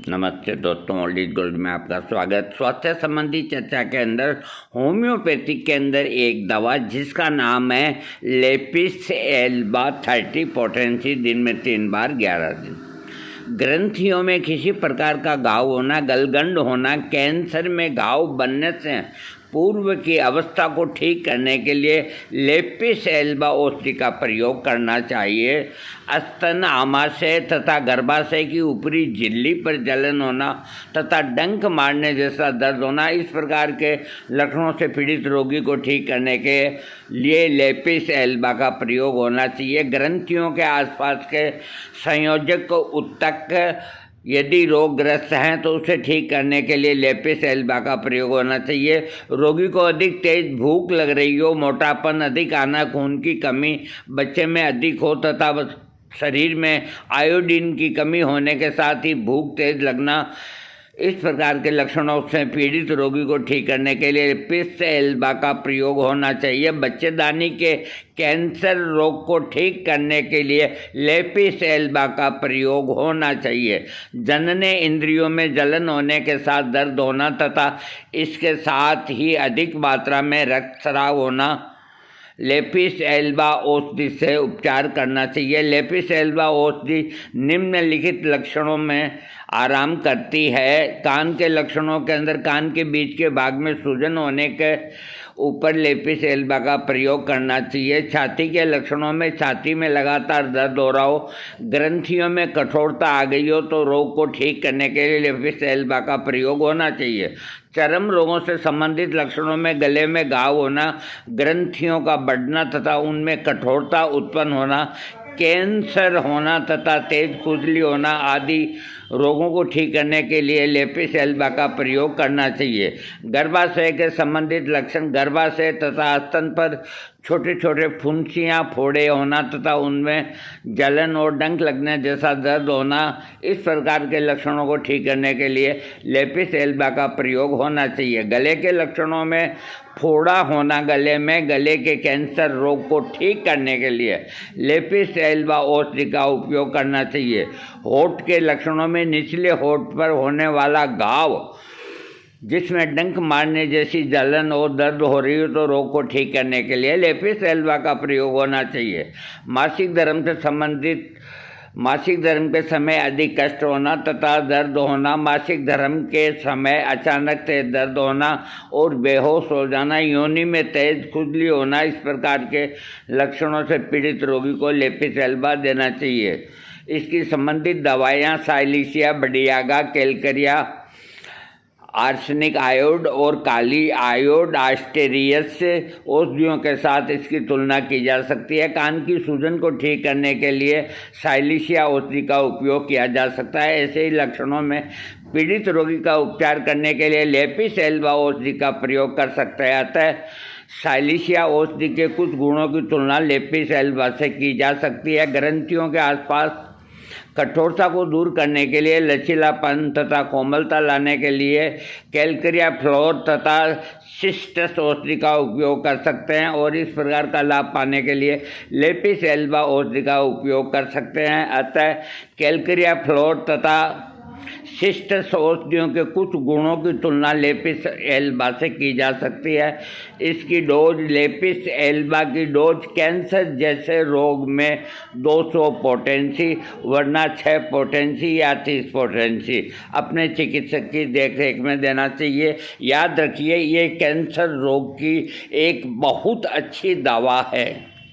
नमस्ते दोस्तों, old is gold में आपका स्वागत। स्वास्थ्य संबंधी चर्चा के अंदर होम्योपैथिक के अंदर एक दवा जिसका नाम है लेपिस एल्बा 30 पोटेंसी, दिन में 3 बार 11 दिन। ग्रंथियों में किसी प्रकार का घाव होना, गलगंड होना, कैंसर में घाव बनने से पूर्व की अवस्था को ठीक करने के लिए लेपिस एल्बा औषधि का प्रयोग करना चाहिए। स्तन, आमाशय तथा गर्भाशय की ऊपरी झिल्ली पर जलन होना तथा डंक मारने जैसा दर्द होना, इस प्रकार के लक्षणों से पीड़ित रोगी को ठीक करने के लिए लेपिस एल्बा का प्रयोग होना चाहिए। ग्रंथियों के आसपास के संयोजक को उत्तक यदि रोगग्रस्त हैं तो उसे ठीक करने के लिए लेपिस एल्बा का प्रयोग होना चाहिए। रोगी को अधिक तेज भूख लग रही हो, मोटापन अधिक आना, खून की कमी बच्चे में अधिक हो तथा शरीर में आयोडीन की कमी होने के साथ ही भूख तेज लगना, इस प्रकार के लक्षणों से पीड़ित रोगी को ठीक करने के लिए लेपिस एल्बा का प्रयोग होना चाहिए। बच्चेदानी के कैंसर रोग को ठीक करने के लिए लेपिस एल्बा का प्रयोग होना चाहिए। जनने इंद्रियों में जलन होने के साथ दर्द होना तथा इसके साथ ही अधिक मात्रा में रक्तस्राव होना, लेपिस एल्बा औषधि से उपचार करना चाहिए। लेपिस एल्बा औषधि निम्नलिखित लक्षणों में आराम करती है। कान के लक्षणों के अंदर कान के बीच के भाग में सूजन होने के ऊपर लेपिस एल्बा का प्रयोग करना चाहिए। छाती के लक्षणों में छाती में लगातार दर्द हो रहा हो, ग्रंथियों में कठोरता आ गई हो तो रोग को ठीक करने के लिए लेपिस एल्बा का प्रयोग होना चाहिए। चर्म रोगों से संबंधित लक्षणों में गले में घाव होना, ग्रंथियों का बढ़ना तथा उनमें कठोरता उत्पन्न होना, कैंसर होना तथा तेज खुजली होना आदि रोगों को ठीक करने के लिए लेपिस एल्बा का प्रयोग करना चाहिए। गर्भाशय के संबंधित लक्षण, गर्भाशय तथा स्तन पर छोटे छोटे फुंसियाँ, फोड़े होना तथा उनमें जलन और डंक लगने जैसा दर्द होना, इस प्रकार के लक्षणों को ठीक करने के लिए लेपिस एल्बा का प्रयोग होना चाहिए। गले के लक्षणों में फोड़ा होना, गले में गले के कैंसर रोग को ठीक करने के लिए लेपिस एल्बा औषधि का उपयोग करना चाहिए। होठ के लक्षणों में निचले होठ पर होने वाला घाव जिसमें डंक मारने जैसी जलन और दर्द हो रही हो तो रोग को ठीक करने के लिए लेपिस एल्बा का प्रयोग होना चाहिए। मासिक धर्म से संबंधित, मासिक धर्म के समय अधिक कष्ट होना तथा दर्द होना, मासिक धर्म के समय अचानक तेज दर्द होना और बेहोश हो जाना, योनि में तेज खुजली होना, इस प्रकार के लक्षणों से पीड़ित रोगी को लेपिस एल्बा देना चाहिए। इसकी संबंधित दवाइयाँ साइलिसिया, बडियागा, कैलकरिया, आर्सेनिक आयोड और काली आयोड आस्टेरियस औषधियों के साथ इसकी तुलना की जा सकती है। कान की सूजन को ठीक करने के लिए साइलिसिया औषधि का उपयोग किया जा सकता है। ऐसे ही लक्षणों में पीड़ित रोगी का उपचार करने के लिए लेपिस एल्बा औषधि का प्रयोग कर सकते हैं। अतः साइलिसिया औषधि के कुछ गुणों की तुलना लेपिस एल्बा से की जा सकती है। ग्रंथियों के आसपास कठोरता को दूर करने के लिए, लचीलापन तथा कोमलता लाने के लिए कैलकरिया फ्लोर तथा सिस्टस औषधि का उपयोग कर सकते हैं और इस प्रकार का लाभ पाने के लिए लेपिस एल्बा औषधि का उपयोग कर सकते हैं। अतः कैलकरिया फ्लोर तथा सिस्टस औषधियों के कुछ गुणों की तुलना लेपिस एल्बा से की जा सकती है। इसकी डोज, लेपिस एल्बा की डोज कैंसर जैसे रोग में 200 पोटेंसी वरना 6 पोटेंसी या 30 पोटेंसी अपने चिकित्सक की देखरेख में देना चाहिए। याद रखिए, ये कैंसर रोग की एक बहुत अच्छी दवा है।